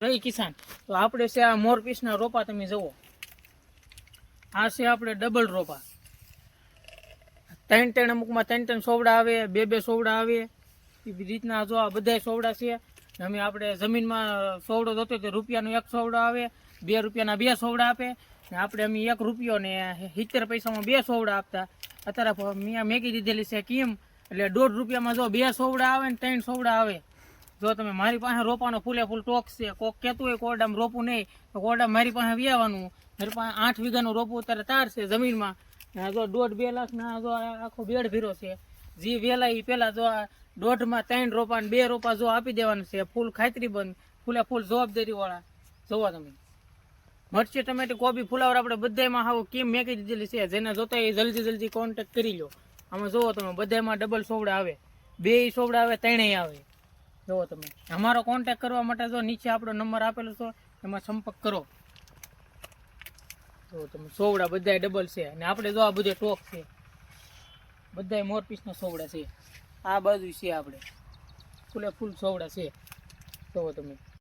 જય કિસાન. તો આપણે છે આ મોરપીસના રોપા, તમે જુઓ આ છે આપણે ડબલ રોપા. ત્રણ અમુકમાં ત્રણ સોવડા આવે, બે સોવડા આવે, એ રીતના જો આ બધા સોવડા છે. અમે આપણે જમીનમાં સોવડો જોતો તો રૂપિયાનો એક સોવડો આવે, ₹2ના 2 સોવડા આપે ને આપણે અમે ₹1 ને 70 પૈસામાં 2 સોવડા આપતા. અત્યારે મેં મેકી દીધેલી છે કેમ એટલે ₹1.5 જો 2 સોવડા આવે ને 3 સોવડા આવે. જો તમે મારી પાસે રોપાનો ફૂલે ફૂલ ટોક છે, કોક કહેતું હોય કોરડામાં રોપવું નહીં તો કોરડા મારી પાસે વ્યાવાનું. મારી પાસે 8 વીઘાનું રોપવું અત્યારે તાર છે જમીનમાં. જો 1.5-2 લાખના જો આખો બેડ ભીરો છે. જે વેલા એ પેલા જો આ 1.5માં 3 રોપા ને 2 રોપા જો આપી દેવાના છે. ફૂલ ખાતરી બંધ, ફૂલે ફૂલ જવાબદારી વાળા. જોવા તમે મરચી, ટમેટી, કોબી, ફુલાવર આપણે બધામાં હાવ કેમ મેકી દીધેલી છે. જેને જોતા એ જલ્દી કોન્ટેક્ટ કરી લો. આમાં જોવો તમે બધામાં ડબલ સોવડા આવે, 2 સોવડા આવે, 3 આવે. જોવો તમે અમારો કોન્ટેક્ટ કરવા માટે જો નીચે આપણો નંબર આપેલો છે, એમાં સંપર્ક કરો. જો તમે સોવડા બધા ડબલ છે અને આપણે જો આ બધે ટોક છે, બધા મોરપીસના સોવડા છે. આ બાજુ છે આપણે ફૂલે ફૂલ સોવડા છે. જોવો તમે.